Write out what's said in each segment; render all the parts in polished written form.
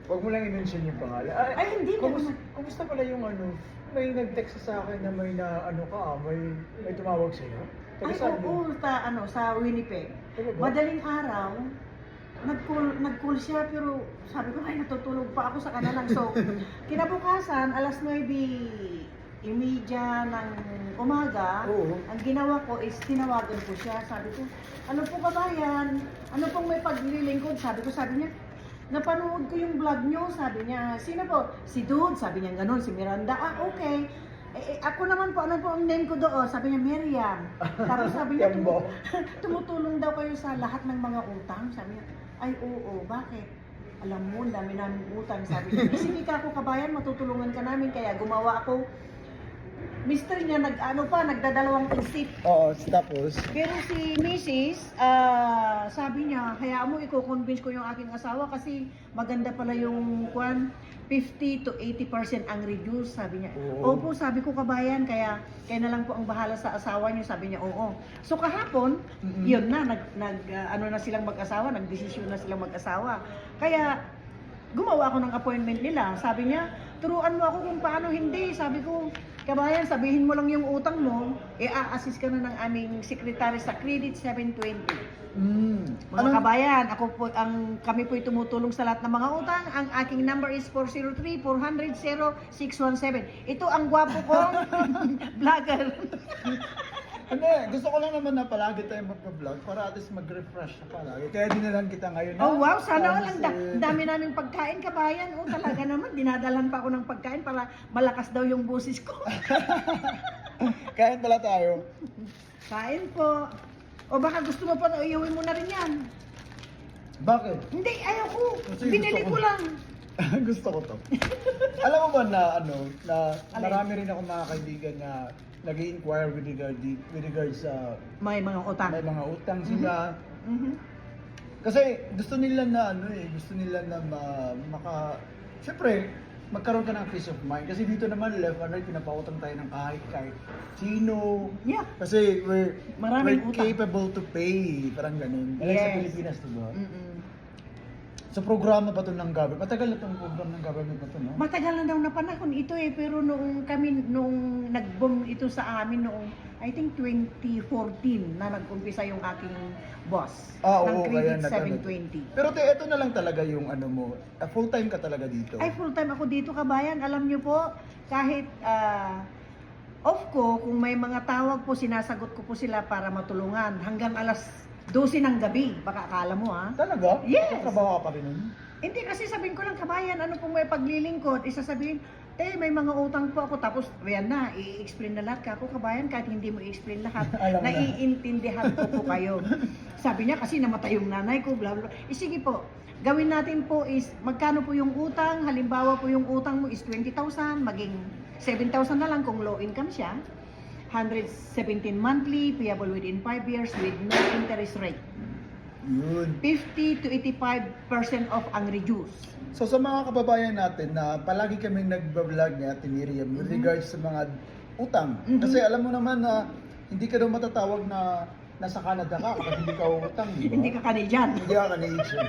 Huwag mo lang i-mention yung pangalan. Ay, hindi naman. Kumusta pala yung ano? May nag-text sa akin na may na ano ka, may tumawag sa'yo? Taga Ay, saan oo, yun? sa Winnipeg. Talaga? Madaling araw, nag-call siya, pero sabi ko, ay, natutulog pa ako sa kanalang. So, kinabukasan, alas 9:30 ng umaga, Oo. ang ginawa ko is tinawagan ko siya. Sabi ko, ano po kabayan? Ano pong may paglilingkod? Sabi niya, napanood ko yung vlog nyo. Sabi niya, sino po? Si Dude. Sabi niya ganun, si Miranda. Ah, okay. Ako naman po, ano po ang name ko doon? Sabi niya, Miriam. Tapos sabi niya, Yambo. tumutulong daw kayo sa lahat ng mga utang. Sabi niya, ay oo, bakit? Alam mo, dami namin utang. Sabi niya, sige ka ako kabayan, matutulungan ka namin. Kaya gumawa ako. Mister niya, nagdadalawang isip. Oo, tapos? Pero si Mrs., sabi niya, hayaan mo, i-convince ko yung aking asawa kasi maganda pala yung 50 to 80% ang reduce, sabi niya. Oo. Opo, sabi ko kabayan, kaya na lang po ang bahala sa asawa niyo, sabi niya, oo. So kahapon, yun na, ano na silang mag-asawa, nagdesisyon na silang mag-asawa. Kaya, gumawa ako ng appointment nila. Sabi niya, turuan mo ako kung paano hindi. Sabi ko, kabayan, sabihin mo lang yung utang mo, a-assist ka na ng aming secretary sa Credit 720. Mga kabayan, kami po'y tumutulong sa lahat ng mga utang. Ang aking number is 403-400-0617. Ito ang gwapo kong vlogger. Hindi, gusto ko lang naman na palagi tayo mag-vlog para at least mag-refresh na palagi. Kaya dinalan kita ngayon. Oh wow, sana all Kasi- ang dami naming pagkain, kabayan. Oh, talaga naman, dinadalan pa ako ng pagkain para malakas daw yung boses ko. Kain pala tayo. Kain po. O baka gusto mo pa na iuwi mo na rin yan. Bakit? Hindi, ayoko. Kasi Binili gusto ko ko. lang. Gusto ko to. Alam mo ba na na Alin? marami rin ako mga kaibigan na nag-i-inquire with regards sa May mga utang. may mga utang sila. Mhm. Kasi gusto nila na gusto nila na syempre, magkaroon ka ng peace of mind. Kasi dito naman, left and right, pinapautang tayo ng kahit sino. Yeah. Kasi we're Maraming utang. capable to pay. Parang ganun. Like sa Yes. Pilipinas, diba? Mm-mm. So, programa pa to ng government. Matagal na itong program ng government na to, no? Matagal na daw na panahon ito pero nung nag-boom ito sa amin noong, I think 2014 na nag-umpisa yung aking boss ng Credit 720. Pero ito na lang talaga yung mo, full-time ka talaga dito. Ay, full-time ako dito, kabayan. Alam niyo po, kahit off ko, kung may mga tawag po, sinasagot ko po sila para matulungan hanggang alas 12 ng gabi. Baka akala mo, ha? Talaga? Yes. Trabaho ka pa rin nun? Hindi, kasi sabihin ko lang, kabayan, ano pong may paglilingkod? Isasabihin, may mga utang po ako. Tapos, yan na, i-explain na lahat. Kako, kabayan, kahit hindi mo i-explain lahat, Alam mo na. naiintindihan ko po kayo. Sabi niya, kasi namatay yung nanay ko, bla bla. Sige po, gawin natin po is, magkano po yung utang? Halimbawa po yung utang mo is 20,000, maging 7,000 na lang kung low income siya. 117 monthly, payable within 5 years with no interest rate. Yun. 50 to 85% off ang reduce. So sa mga kababayan natin na palagi kami nagbablog ni Ate Miriam with regards sa mga utang. Kasi alam mo naman na hindi ka daw matatawag na nasa Canada ka kapag hindi ka utang, di ba? Hindi ka Canadian. Hindi ka Canadian.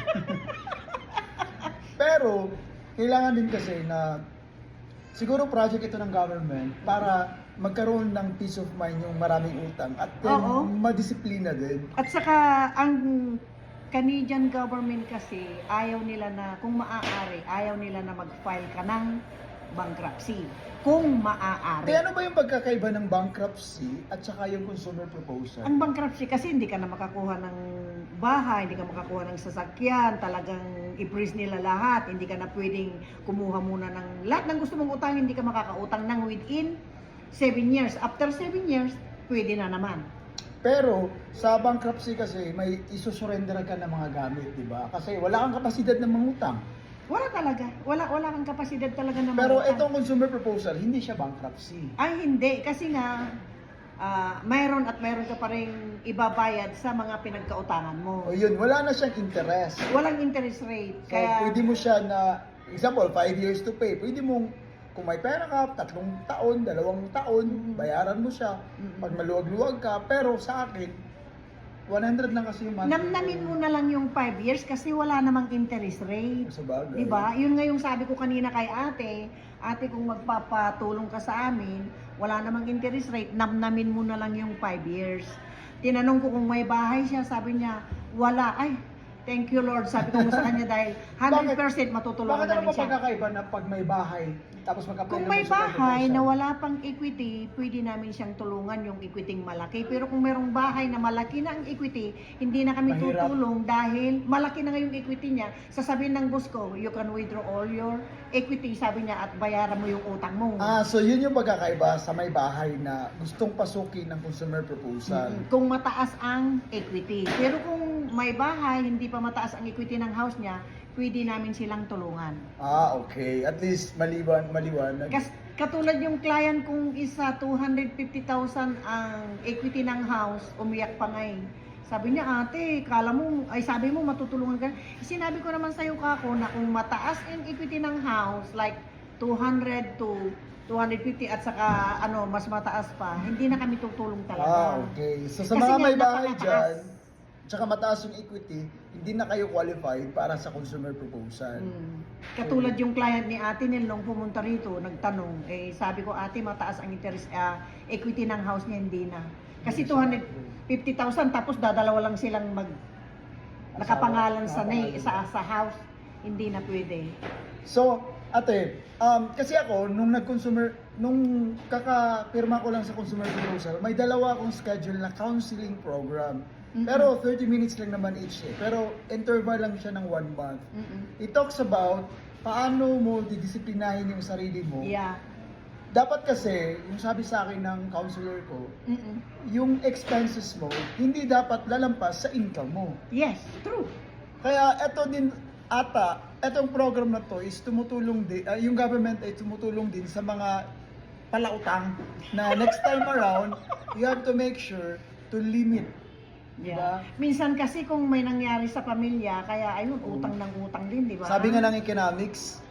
Pero, kailangan din kasi na siguro project ito ng government para magkaroon ng peace of mind yung maraming utang at then Oo. madisiplina din. At saka ang Canadian government kasi ayaw nila na, kung maaari, ayaw nila na mag-file ka ng bankruptcy. Kung maaari. Kaya ano ba yung pagkakaiba ng bankruptcy at saka yung consumer proposal? Ang bankruptcy kasi hindi ka na makakuha ng bahay, hindi ka makakuha ng sasakyan, talagang i-freeze nila lahat, hindi ka na pwedeng kumuha muna ng lahat ng gusto mong utang, hindi ka makakautang ng within 7 years. After 7 years, pwede na naman. Pero sa bankruptcy kasi may isusurrender ka ng mga gamit, di ba? Kasi wala kang kapasidad ng mangutang. Wala talaga. Wala kang kapasidad talaga na Pero mangutang. itong consumer proposal, hindi siya bankruptcy. Ay, hindi. Kasi nga, mayroon at mayroon ka pa rin ibabayad sa mga pinagkautangan mo. O yun, wala na siyang interest. Walang interest rate. So, Kaya, pwede mo siya na, example, 5 years to pay. Pwede mong, kung may pera ka, 3 taon, 2 taon, bayaran mo siya. Pag maluwag-luwag ka, pero sa akin, 100 lang kasi yung monthly. Namnamin mo na lang yung 5 years kasi wala namang interest rate. Sa bagay. Diba? Yun nga yung sabi ko kanina kay ate kung magpapatulong ka sa amin, wala namang interest rate, namnamin mo na lang yung 5 years. Tinanong ko kung may bahay siya, sabi niya, wala. Ay, thank you Lord, sabi ko sa kanya dahil 100% matutulungan Bakit ano namin pa siya. pagkakaiba na pag may bahay, tapos mag-apply Kung naman may sa bahay proposal? na wala pang equity, pwede namin siyang tulungan yung equity malaki. Pero kung mayroong bahay na malaki na ang equity, hindi na kami Mahirap. tutulong dahil malaki na nga yung equity niya. Sasabihin ng boss ko, you can withdraw all your equity, sabi niya, at bayaran mo yung utang mo. So yun yung pagkakaiba sa may bahay na gustong pasukin ng consumer proposal. Kung mataas ang equity. Pero kung may bahay, hindi pa mataas ang equity ng house niya, pwede namin silang tulungan. Okay. At least maliwanag. Katulad yung client kung isa 250,000 ang equity ng house, umiyak pa nga eh. Sabi niya, ate, sabi mo matutulungan ka. Sinabi ko naman sa'yo kako na kung mataas ang equity ng house, like 200 to 250 at saka mas mataas pa, hindi na kami tutulong talaga. Okay. So sa Kasi mga nga, may bahay napakataas. dyan, tsaka mataas yung equity, hindi na kayo qualified para sa consumer proposal. Katulad yung client ni ate Nel nung pumunta rito, nagtanong, sabi ko ate mataas ang interest, equity ng house niya, hindi na. Kasi 250,000 tapos dadalawa lang silang nakapangalan sa house, hindi na pwede. So, ate, kasi ako, nung kakapirma ko lang sa consumer proposal, may dalawa akong schedule na counseling program. Pero 30 minutes lang naman each eh. Pero interval lang siya ng 1 month. It talks about paano mo didisiplinahin yung sarili mo. Yeah. Dapat kasi, yung sabi sa akin ng counselor ko, yung expenses mo, hindi dapat lalampas sa income mo. Yes, true. Kaya eto din etong program na to is tumutulong din, yung government ay tumutulong din sa mga palautang na next time around, you have to make sure to limit. Yeah. Minsan kasi kung may nangyari sa pamilya, kaya ayun, utang ng utang din, di ba? Sabi nga ng economics,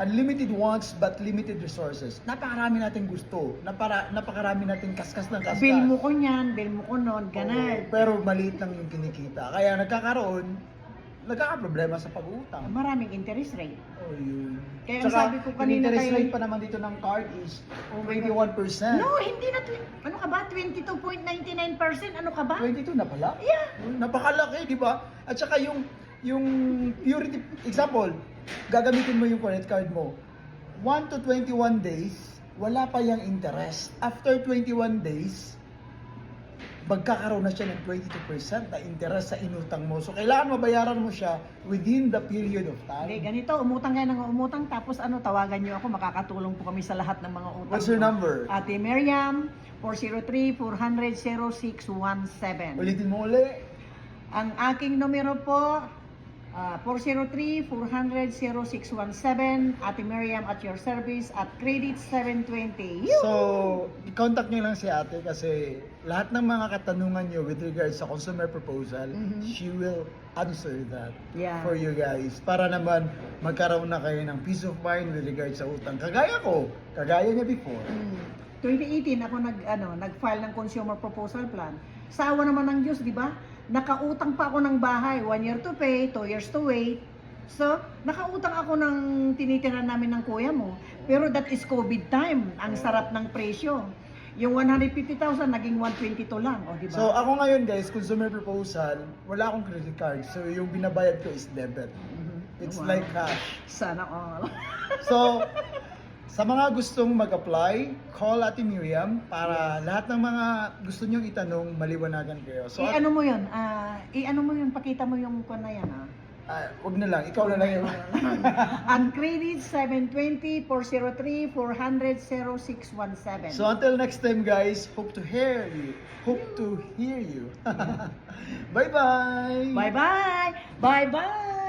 unlimited wants but limited resources. Napakarami nating gusto, napakarami nating kaskas ng kaskas. Bill mo ko niyan, bill mo ko noon, ganun. Pero maliit lang yung kinikita. Kaya nagkakaproblema sa pag-utang. Maraming interest rate. Oh, yun. Kaya ang sabi ko kanina interest kay- rate pa naman dito ng card is 21%. No, hindi na. Ano ka ba? 22.99%? Ano ka ba? 22 na pala? Yeah. Napakalaki, di ba? At saka yung purity, example, gagamitin mo yung credit card mo. 1 to 21 days, wala pa yung interest. After 21 days, magkakaroon na siya ng 22% na interest sa inutang mo. So, kailangan mabayaran mo siya within the period of Okay, time. ganito, umutang kayo ng umutang, tapos tawagan niyo ako, makakatulong po kami sa lahat ng mga utang. What's your niyo. number? Ate Miriam, 403-400-0617. Ulitin mo uli. Ang aking numero po, 403-400-0617. Ate Miriam at your service at Credit 720. So, i-contact nyo lang si ate kasi lahat ng mga katanungan nyo with regards sa consumer proposal, she will answer that Yeah. for you guys. Para naman magkaroon na kayo ng peace of mind with regards sa utang. Kagaya niya before. 2018 ako nag-file ng consumer proposal plan. Sa awa naman ng Diyos, di ba? Nakautang pa ako ng bahay, 1 year to pay, 2 years to wait. So, nakautang ako ng tinitira namin ng kuya mo. Pero that is COVID time. Ang sarap ng presyo. Yung 150,000 naging 122 lang, o di ba? So, ako ngayon guys, consumer proposal, wala akong credit card. So, yung binabayad ko is debit. It's Wow. like cash. Sana all. So, sa mga gustong mag-apply, call Ate Miriam para lahat ng mga gusto nyong itanong, maliwanagan kayo. So, I-ano mo yun? Pakita mo yung kung na yan, wag na lang, ikaw na lang yun. Ang credit 720 403 400 0617. So, until next time guys, hope to hear you. Bye-bye! Bye-bye! Bye-bye!